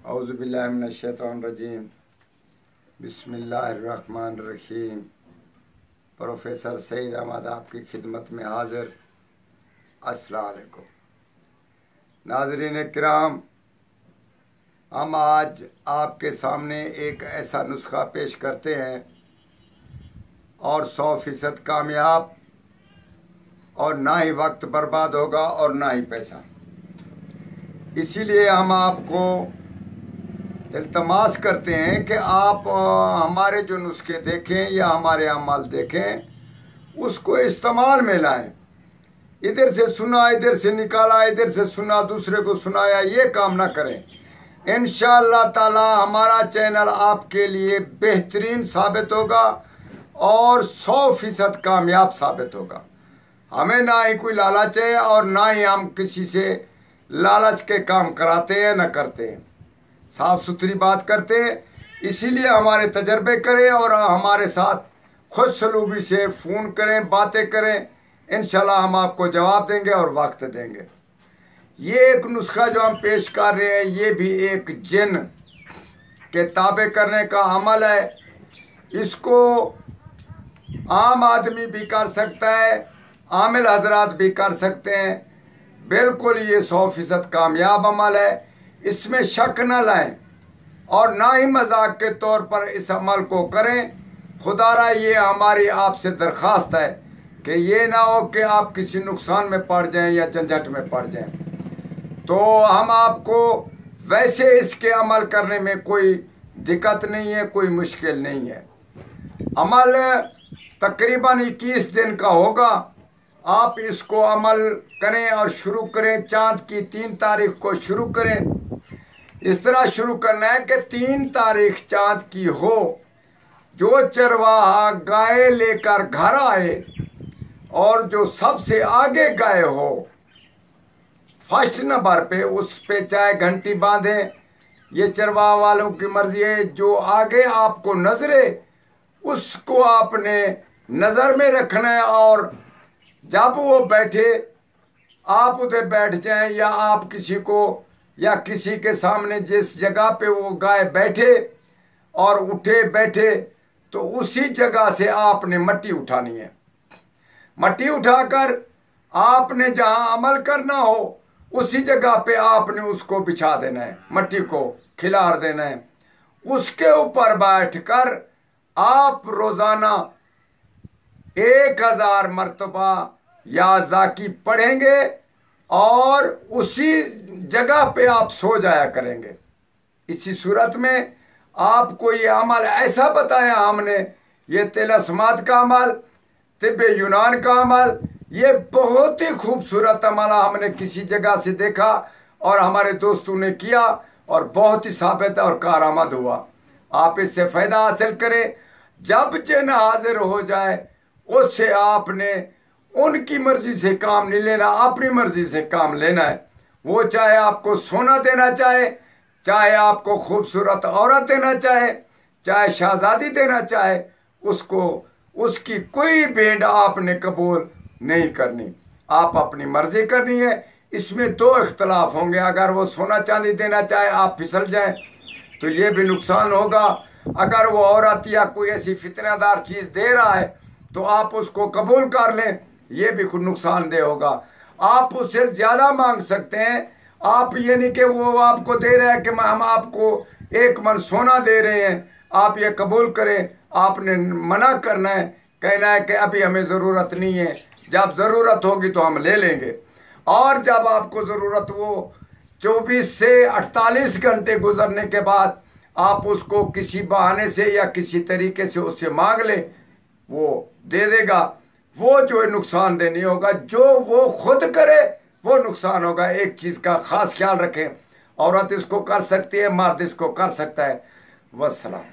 اعوذ باللہ من الشیطان الرجیم بسم اللہ الرحمن الرحیم۔ پروفیسر سعید احمد آپ کی خدمت میں حاضر۔ السلام علیکم ناظرین کرام، ہم آج آپ کے سامنے ایک ایسا نسخہ پیش کرتے ہیں اور 100% کامیاب، اور نہ ہی وقت برباد ہوگا اور نہ ہی پیسہ۔ اسی لیے ہم آپ کو التماس کرتے ہیں کہ آپ ہمارے جو نسخے دیکھیں یا ہمارے اعمال دیکھیں، اس کو استعمال میں لائیں۔ ادھر سے سنا، ادھر سے نکالا، ادھر سے سنا، دوسرے کو سنایا، یہ کام نہ کریں۔ انشاءاللہ تعالی ہمارا چینل آپ کے لیے بہترین ثابت ہوگا اور 100% کامیاب ثابت ہوگا۔ ہمیں نہ ہی کوئی لالچ ہے اور نہ ہی ہم کسی سے لالچ کے کام کراتے ہیں، نہ کرتے ہیں، صاف ستھری بات کرتے ہیں۔ اسی لیے ہمارے تجربے کریں اور ہمارے ساتھ خوش سلوکی سے فون کریں، باتیں کریں، انشاءاللہ ہم آپ کو جواب دیں گے اور وقت دیں گے۔ یہ ایک نسخہ جو ہم پیش کر رہے ہیں، یہ بھی ایک جن کے تابع کرنے کا عمل ہے۔ اس کو عام آدمی بھی کر سکتا ہے، عامل حضرات بھی کر سکتے ہیں۔ بالکل یہ 100% کامیاب عمل ہے، اس میں شک نہ لائیں اور نہ ہی مذاق کے طور پر اس عمل کو کریں۔ خدا را یہ ہماری آپ سے درخواست ہے کہ یہ نہ ہو کہ آپ کسی نقصان میں پڑ جائیں یا جھنجھٹ میں پڑ جائیں۔ تو ہم آپ کو ویسے اس کے عمل کرنے میں کوئی دقت نہیں ہے، کوئی مشکل نہیں ہے۔ عمل تقریباً 21 دن کا ہوگا۔ آپ اس کو عمل کریں اور شروع کریں۔ چاند کی 3 تاریخ کو شروع کریں۔ اس طرح شروع کرنا ہے کہ 3 تاریخ چاند کی ہو، جو چرواہا گائے لے کر گھر آئے اور جو سب سے آگے گائے ہو فرسٹ نمبر پہ، اس پہ چاہے گھنٹی باندھیں، یہ چرواہا والوں کی مرضی ہے۔ جو آگے آپ کو نظرے اس کو آپ نے نظر میں رکھنا ہے، اور جب وہ بیٹھے آپ ادھر بیٹھ جائیں، یا آپ کسی کو یا کسی کے سامنے جس جگہ پہ وہ گائے بیٹھے اور اٹھے بیٹھے، تو اسی جگہ سے آپ نے مٹی اٹھانی ہے۔ مٹی اٹھا کر آپ نے جہاں عمل کرنا ہو اسی جگہ پہ آپ نے اس کو بچھا دینا ہے، مٹی کو کھلار دینا ہے۔ اس کے اوپر بیٹھ کر آپ روزانہ 1000 مرتبہ یا ذاکی پڑھیں گے اور اسی جگہ پہ آپ سو جایا کریں گے۔ اسی صورت میں آپ کو یہ عمل ایسا بتایا ہم نے، یہ طلسمات کا عمل، طب یونان کا عمل، یہ بہت ہی خوبصورت عمل ہم نے کسی جگہ سے دیکھا اور ہمارے دوستوں نے کیا اور بہت ہی ثابت اور کارآمد ہوا۔ آپ اس سے فائدہ حاصل کریں۔ جب جن حاضر ہو جائے اس سے آپ نے ان کی مرضی سے کام نہیں لینا، اپنی مرضی سے کام لینا ہے۔ وہ چاہے آپ کو سونا دینا چاہے، چاہے آپ کو خوبصورت عورت دینا چاہے، چاہے شہزادی دینا چاہے، اس کی کوئی بھیٹ آپ نے قبول نہیں کرنی، آپ اپنی مرضی کرنی ہے۔ اس میں 2 اختلاف ہوں گے۔ اگر وہ سونا چاندی دینا چاہے، آپ پھسل جائیں تو یہ بھی نقصان ہوگا۔ اگر وہ عورت یا کوئی ایسی فتنہ دار چیز دے رہا ہے تو آپ اس کو قبول کر لیں، یہ بھی خود نقصان دہ ہوگا۔ آپ اس سے زیادہ مانگ سکتے ہیں۔ آپ یہ نہیں کہ وہ آپ کو دے رہے ہیں کہ ہم آپ کو 1 من سونا دے رہے ہیں، آپ یہ قبول کریں۔ آپ نے منع کرنا ہے، کہنا ہے کہ ابھی ہمیں ضرورت نہیں ہے، جب ضرورت ہوگی تو ہم لے لیں گے۔ اور جب آپ کو ضرورت، وہ 24 سے 48 گھنٹے گزرنے کے بعد آپ اس کو کسی بہانے سے یا کسی طریقے سے اس سے مانگ لیں، وہ دے دے گا۔ وہ جو نقصان دہ نہیں ہوگا، جو وہ خود کرے وہ نقصان ہوگا۔ ایک چیز کا خاص خیال رکھیں، عورت اس کو کر سکتی ہے، مرد اس کو کر سکتا ہے۔ والسلام۔